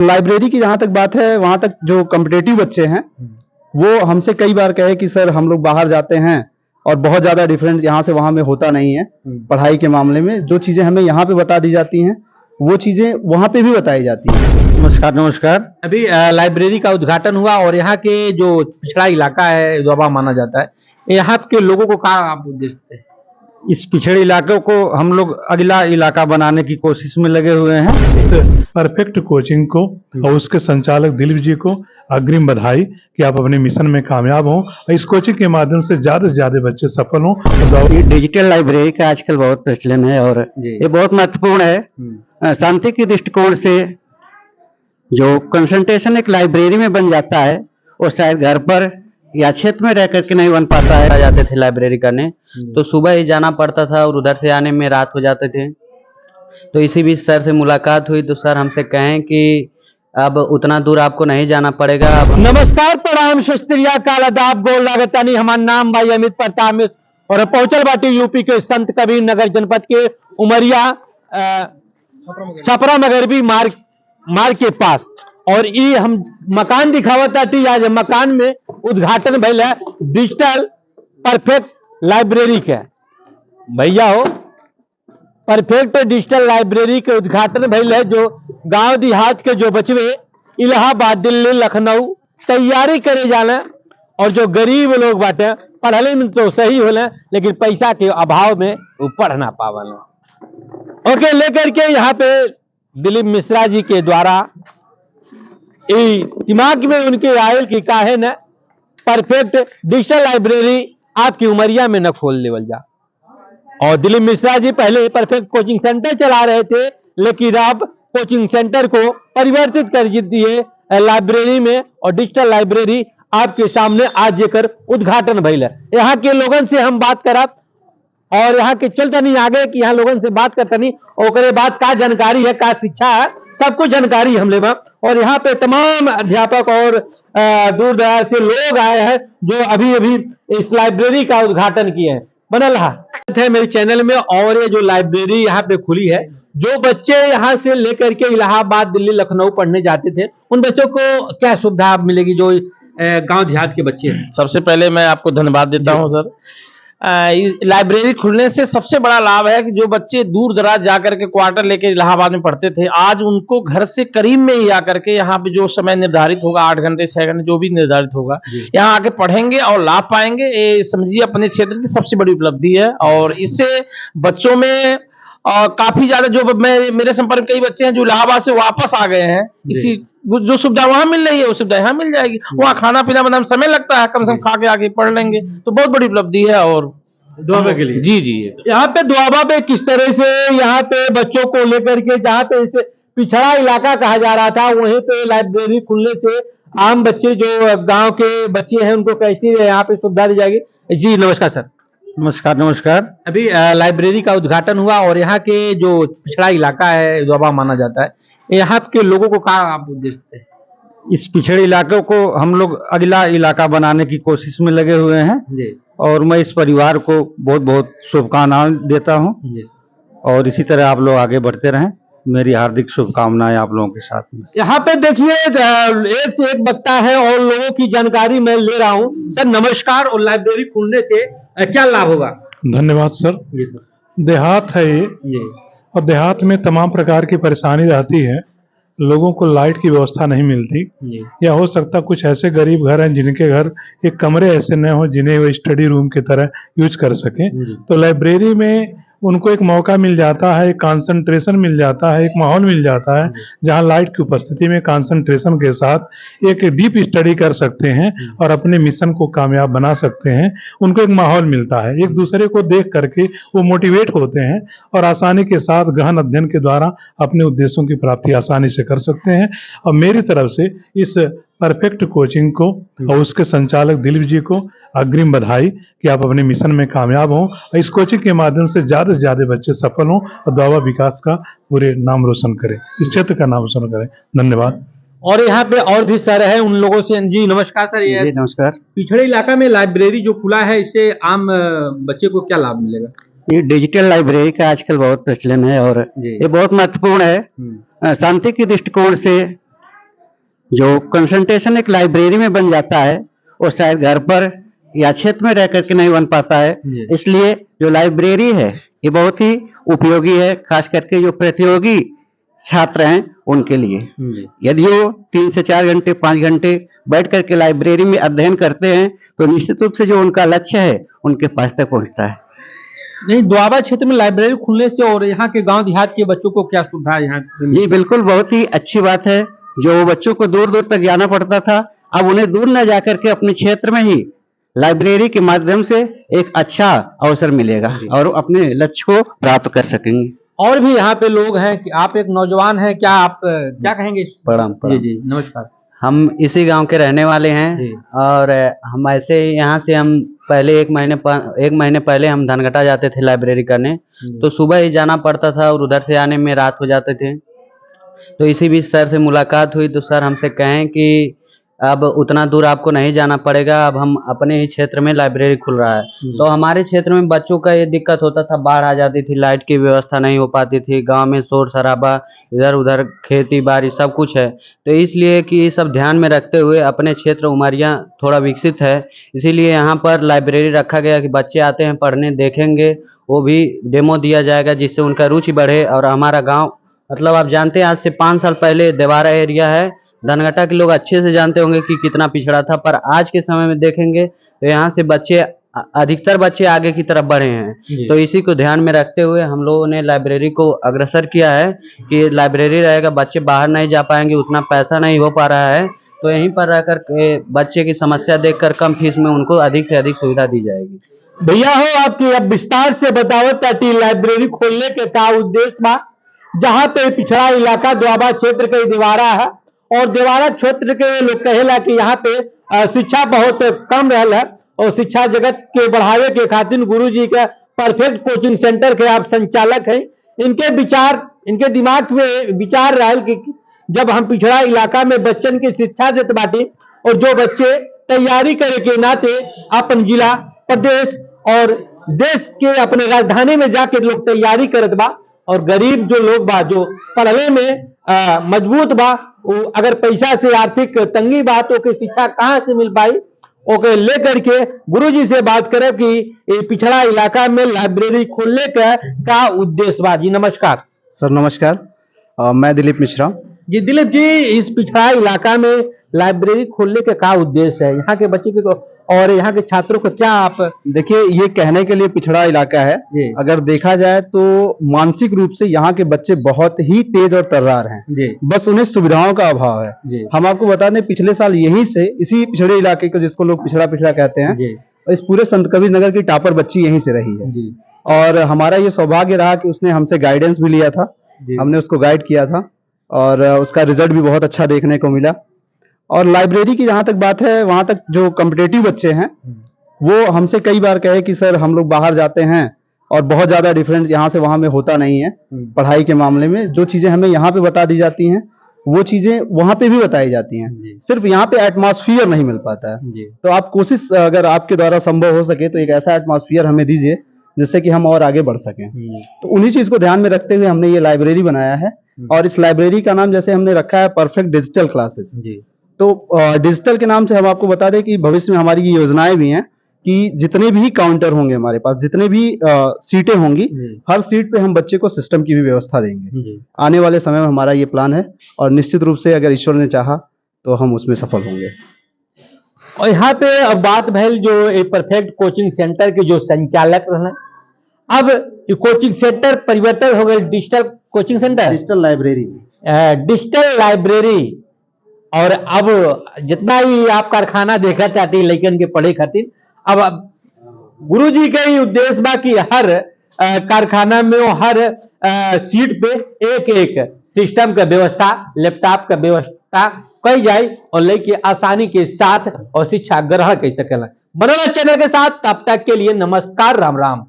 Library की जहाँ तक बात है, वहाँ तक जो कॉम्पिटिटिव बच्चे हैं, वो हमसे कई बार कहे कि सर हम लोग बाहर जाते हैं और बहुत ज़्यादा डिफरेंस यहाँ से वहाँ में होता नहीं है। पढ़ाई के मामले में जो चीज़ें हमें यहाँ पे बता दी जाती हैं, वो चीज़ें वहाँ पे भी बताई जाती हैं। नमस्कार नमस्कार। अभी लाइब्रेरी का उद्घाटन हुआ और यहाँ के जो पिछड़ा इलाका है, दोआबा माना जाता है, यहाँ के लोगों को क्या आप उद्देश्य थे? इस पिछड़े इलाके को हम लोग अगला इलाका बनाने की कोशिश में लगे हुए हैं। परफेक्ट कोचिंग को और उसके संचालक दिलीप जी को अग्रिम बधाई कि आप अपने मिशन में कामयाब हों और इस कोचिंग के माध्यम से ज्यादा बच्चे सफल हों। ये डिजिटल लाइब्रेरी का आजकल बहुत प्रचलन है और ये बहुत महत्वपूर्ण है। शांति के दृष्टिकोण से जो कंसंट्रेशन एक लाइब्रेरी में बन जाता है, वो शायद घर पर या क्षेत्र में रह करके नहीं बन पाता है। जाते थे लाइब्रेरी करने, तो सुबह ही जाना पड़ता था और उधर से आने में रात हो जाते थे। तो इसी बीच सर से मुलाकात हुई तो सर हमसे कहें कि अब उतना दूर आपको नहीं जाना पड़ेगा। अब नमस्कार, प्रणाम, सत श्री अकाल, आदाब, गोल लागतानी। हमारा नाम भाई अमित प्रताप मिश्र और पहुंचल बाटी यूपी के संत कबीर नगर जनपद के उमरिया छपरा मगरबी मार्ग के पास। और ये हम मकान दिखावत आती, आज मकान में उद्घाटन भइल है डिजिटल परफेक्ट लाइब्रेरी के। भैया हो, परफेक्ट डिजिटल लाइब्रेरी के उद्घाटन भइल है, जो गांव देहात के जो बचवे इलाहाबाद, दिल्ली, लखनऊ तैयारी करे जाना, और जो गरीब लोग बाटे पढ़ले में तो सही होले लेकिन पैसा के अभाव में वो पढ़ ना पावल। ओके, लेकर के यहाँ पे दिलीप मिश्रा जी के द्वारा दिमाग में उनके आयल की काहे न परफेक्ट डिजिटल लाइब्रेरी आपकी उमरिया में न खोल लेवल जा। और दिलीप मिश्रा जी पहले परफेक्ट कोचिंग सेंटर चला रहे थे, लेकिन अब कोचिंग सेंटर को परिवर्तित कर दिए लाइब्रेरी में, और डिजिटल लाइब्रेरी आपके सामने आज जेकर उद्घाटन भइल है। यहाँ के लोगन से हम बात करब और यहाँ के चलते नहीं आगे कि यहाँ लोगन से बात करते नहीं, और बाद का जानकारी है, का शिक्षा है, सब कुछ जानकारी हम लेबा। और यहाँ पे तमाम अध्यापक और दूर दराज से लोग आए हैं जो अभी अभी इस लाइब्रेरी का उद्घाटन किए हैं। बनल है मेरे चैनल में। और ये जो लाइब्रेरी यहाँ पे खुली है, जो बच्चे यहाँ से लेकर के इलाहाबाद, दिल्ली, लखनऊ पढ़ने जाते थे, उन बच्चों को क्या सुविधा मिलेगी जो गांव देहात के बच्चे हैं? सबसे पहले मैं आपको धन्यवाद देता हूं सर। लाइब्रेरी खुलने से सबसे बड़ा लाभ है कि जो बच्चे दूर दराज जाकर के क्वार्टर लेके इलाहाबाद में पढ़ते थे, आज उनको घर से करीब में ही आकर के यहाँ पे जो समय निर्धारित होगा, 8 घंटे 6 घंटे जो भी निर्धारित होगा, यहाँ आके पढ़ेंगे और लाभ पाएंगे। ये समझिए अपने क्षेत्र की सबसे बड़ी उपलब्धि है। और इससे बच्चों में काफी ज्यादा जो मेरे संपर्क कई बच्चे हैं जो इलाहाबाद से वापस आ गए हैं, इसी जो सुविधा वहां मिल रही है वो सुविधा यहाँ मिल जाएगी। वहाँ खाना पीना बनाने समय लगता है, कम से कम खा के आके पढ़ लेंगे, तो बहुत बड़ी उपलब्धि है। और दुआबा के लिए जी यहाँ पे दुआबा पे किस तरह से यहाँ पे बच्चों को लेकर के, जहाँ पे इसे पिछड़ा इलाका कहा जा रहा था, वहीं पे लाइब्रेरी खुलने से आम बच्चे जो गांव के बच्चे हैं उनको कैसी यहाँ पे सुविधा दी जाएगी? जी नमस्कार सर। नमस्कार नमस्कार। अभी लाइब्रेरी का उद्घाटन हुआ और यहाँ के जो पिछड़ा इलाका है, दोआबा माना जाता है, यहाँ के लोगों को क्या आप उद्देश्य थे? इस पिछड़े इलाके को हम लोग अगला इलाका बनाने की कोशिश में लगे हुए हैं। और मैं इस परिवार को बहुत बहुत शुभकामनाएं देता हूं, और इसी तरह आप लोग आगे बढ़ते रहें। मेरी हार्दिक शुभकामनाएं आप लोगों के साथ में। यहाँ पे देखिए एक से एक वक्ता है और लोगों की जानकारी मैं ले रहा हूँ। सर नमस्कार। और लाइब्रेरी खुलने से क्या लाभ होगा? धन्यवाद सर। जी सर। देहात है ये, और देहात में तमाम प्रकार की परेशानी रहती है। लोगों को लाइट की व्यवस्था नहीं मिलती, या हो सकता कुछ ऐसे गरीब घर हैं जिनके घर एक कमरे ऐसे न हो जिन्हें वो स्टडी रूम की तरह यूज कर सके। तो लाइब्रेरी में उनको एक मौका मिल जाता है, एक कंसंट्रेशन मिल जाता है, एक माहौल मिल जाता है जहां लाइट की उपस्थिति में कंसंट्रेशन के साथ एक डीप स्टडी कर सकते हैं और अपने मिशन को कामयाब बना सकते हैं। उनको एक माहौल मिलता है, एक दूसरे को देख करके वो मोटिवेट होते हैं और आसानी के साथ गहन अध्ययन के द्वारा अपने उद्देश्यों की प्राप्ति आसानी से कर सकते हैं। और मेरी तरफ से इस परफेक्ट कोचिंग को और उसके संचालक दिलीप जी को अग्रिम बधाई कि आप अपने मिशन में कामयाब हों और इस कोचिंग के माध्यम से ज्यादा बच्चे सफल हों और दोआबा विकास का पूरे नाम रोशन करें, इस क्षेत्र का नाम रोशन करें। धन्यवाद। और यहाँ पे और भी सर है, उन लोगों से। जी नमस्कार सर। जी नमस्कार। पिछड़े इलाका में लाइब्रेरी जो खुला है, इससे आम बच्चे को क्या लाभ मिलेगा? ये डिजिटल लाइब्रेरी का आजकल बहुत प्रचलन है और ये बहुत महत्वपूर्ण है। शांति के दृष्टिकोण से जो कंसंट्रेशन एक लाइब्रेरी में बन जाता है वो शायद घर पर या क्षेत्र में रह करके नहीं बन पाता है। इसलिए जो लाइब्रेरी है ये बहुत ही उपयोगी है, खास करके जो प्रतियोगी छात्र हैं उनके लिए। यदि वो 3 से 4 घंटे 5 घंटे बैठ करके लाइब्रेरी में अध्ययन करते हैं तो निश्चित रूप से जो उनका लक्ष्य है उनके पास तक पहुंचता है। नहीं, दोआबा क्षेत्र में लाइब्रेरी खुलने से और यहाँ के गांव देहात के बच्चों को क्या सुविधा है यहाँ? जी बिल्कुल, बहुत ही अच्छी बात है। जो बच्चों को दूर दूर तक जाना पड़ता था अब उन्हें दूर न जाकर के अपने क्षेत्र में ही लाइब्रेरी के माध्यम से एक अच्छा अवसर मिलेगा और वो अपने लक्ष्य को प्राप्त कर सकेंगे। और भी यहाँ पे लोग हैं कि आप एक नौजवान हैं, क्या आप क्या कहेंगे? प्रणाम जी जी नमस्कार। हम इसी गांव के रहने वाले हैं और हम ऐसे यहाँ से हम पहले एक महीने पहले हम धनघटा जाते थे लाइब्रेरी करने, तो सुबह ही जाना पड़ता था और उधर से आने में रात हो जाते थे। तो इसी बीच सर से मुलाकात हुई तो सर हमसे कहें कि अब उतना दूर आपको नहीं जाना पड़ेगा, अब हम अपने ही क्षेत्र में लाइब्रेरी खुल रहा है। तो हमारे क्षेत्र में बच्चों का ये दिक्कत होता था, बाढ़ आ जाती थी, लाइट की व्यवस्था नहीं हो पाती थी, गांव में शोर शराबा, इधर उधर खेती बाड़ी सब कुछ है। तो इसलिए कि ये सब ध्यान में रखते हुए अपने क्षेत्र उमरिया थोड़ा विकसित है, इसीलिए यहाँ पर लाइब्रेरी रखा गया कि बच्चे आते हैं पढ़ने, देखेंगे, वो भी डेमो दिया जाएगा जिससे उनका रुचि बढ़े। और हमारा गाँव मतलब आप जानते हैं आज से 5 साल पहले देवारा एरिया है, धनघटा के लोग अच्छे से जानते होंगे कि कितना पिछड़ा था, पर आज के समय में देखेंगे तो यहाँ से बच्चे अधिकतर बच्चे आगे की तरफ बढ़े हैं। तो इसी को ध्यान में रखते हुए हम लोगों ने लाइब्रेरी को अग्रसर किया है कि लाइब्रेरी रहेगा, बच्चे बाहर नहीं जा पाएंगे, उतना पैसा नहीं हो पा रहा है, तो यहीं पर रहकर के बच्चे की समस्या देखकर कम फीस में उनको अधिक से अधिक सुविधा दी जाएगी। भैया हो आपकी अब विस्तार से बताओ ताकि लाइब्रेरी खोलने के का उद्देश्य बा, जहाँ पे पिछड़ा इलाका दोआबा क्षेत्र के दिवारा है और दिवारा क्षेत्र के लोग कहेला कि यहाँ पे शिक्षा बहुत कम रहल है और शिक्षा जगत के बढ़ावे के खातिर गुरुजी के परफेक्ट कोचिंग सेंटर के आप संचालक हैं। इनके दिमाग में विचार रहल कि जब हम पिछड़ा इलाका में बच्चन की शिक्षा देते बाटी और जो बच्चे तैयारी करे के नाते अपन जिला प्रदेश और देश के अपने राजधानी में जाके लोग तैयारी करत बा और गरीब जो लोग बा जो पढ़ने में मजबूत बा, वो अगर पैसा से आर्थिक तंगी बा तो ओके शिक्षा कहाँ से मिल पाई, ओके लेकर के गुरुजी से बात करें कि ये पिछड़ा इलाका में लाइब्रेरी खोलने का उद्देश्य बा। जी नमस्कार सर। नमस्कार, मैं दिलीप मिश्रा। जी दिलीप जी, इस पिछड़ा इलाका में लाइब्रेरी खोलने का क्या उद्देश्य है, यहाँ के बच्चे के और यहाँ के छात्रों को क्या आप? देखिए, ये कहने के लिए पिछड़ा इलाका है, अगर देखा जाए तो मानसिक रूप से यहाँ के बच्चे बहुत ही तेज और तर्रार हैं, बस उन्हें सुविधाओं का अभाव है। हम आपको बता दें पिछले साल यहीं से इसी पिछड़े इलाके को जिसको लोग पिछड़ा पिछड़ा कहते हैं, इस पूरे संत कबीर नगर की टॉपर बच्ची यहीं से रही है और हमारा ये सौभाग्य रहा कि उसने हमसे गाइडेंस भी लिया था, हमने उसको गाइड किया था और उसका रिजल्ट भी बहुत अच्छा देखने को मिला। और लाइब्रेरी की जहां तक बात है, वहां तक जो कॉम्पिटिटिव बच्चे हैं वो हमसे कई बार कहे कि सर हम लोग बाहर जाते हैं और बहुत ज्यादा डिफरेंस यहाँ से वहां में होता नहीं है पढ़ाई के मामले में। जो चीजें हमें यहाँ पे बता दी जाती हैं वो चीजें वहां पे भी बताई जाती हैं, सिर्फ यहाँ पे एटमॉस्फियर नहीं मिल पाता है। तो आप कोशिश अगर आपके द्वारा संभव हो सके तो एक ऐसा एटमॉस्फियर हमें दीजिए जिससे कि हम और आगे बढ़ सकें। तो उन्हीं चीज को ध्यान में रखते हुए हमने ये लाइब्रेरी बनाया है और इस लाइब्रेरी का नाम जैसे हमने रखा है परफेक्ट डिजिटल क्लासेस। तो डिजिटल के नाम से हम आपको बता दें कि भविष्य में हमारी ये योजनाएं भी हैं कि जितने भी काउंटर होंगे हमारे पास, जितने भी सीटें होंगी, हर सीट पे हम बच्चे को सिस्टम की भी व्यवस्था देंगे। आने वाले समय में हमारा ये प्लान है और निश्चित रूप से अगर ईश्वर ने चाहा तो हम उसमें सफल होंगे। और यहाँ पे अब बात भैल जो एक परफेक्ट कोचिंग सेंटर के जो संचालक रहे, अब कोचिंग सेंटर परिवर्तन हो गए digital coaching centre, digital library. और अब जितना ही आप कारखाना देखा चाहती लड़कन के पढ़े खातिर, अब गुरुजी का ही उद्देश्य बा कि हर कारखाना में हर सीट पे एक सिस्टम का व्यवस्था, लैपटॉप का व्यवस्था कई जाए और लेके आसानी के साथ और शिक्षा ग्रहण कर सकेला। बनोला चैनल के साथ, तब तक के लिए नमस्कार, राम राम।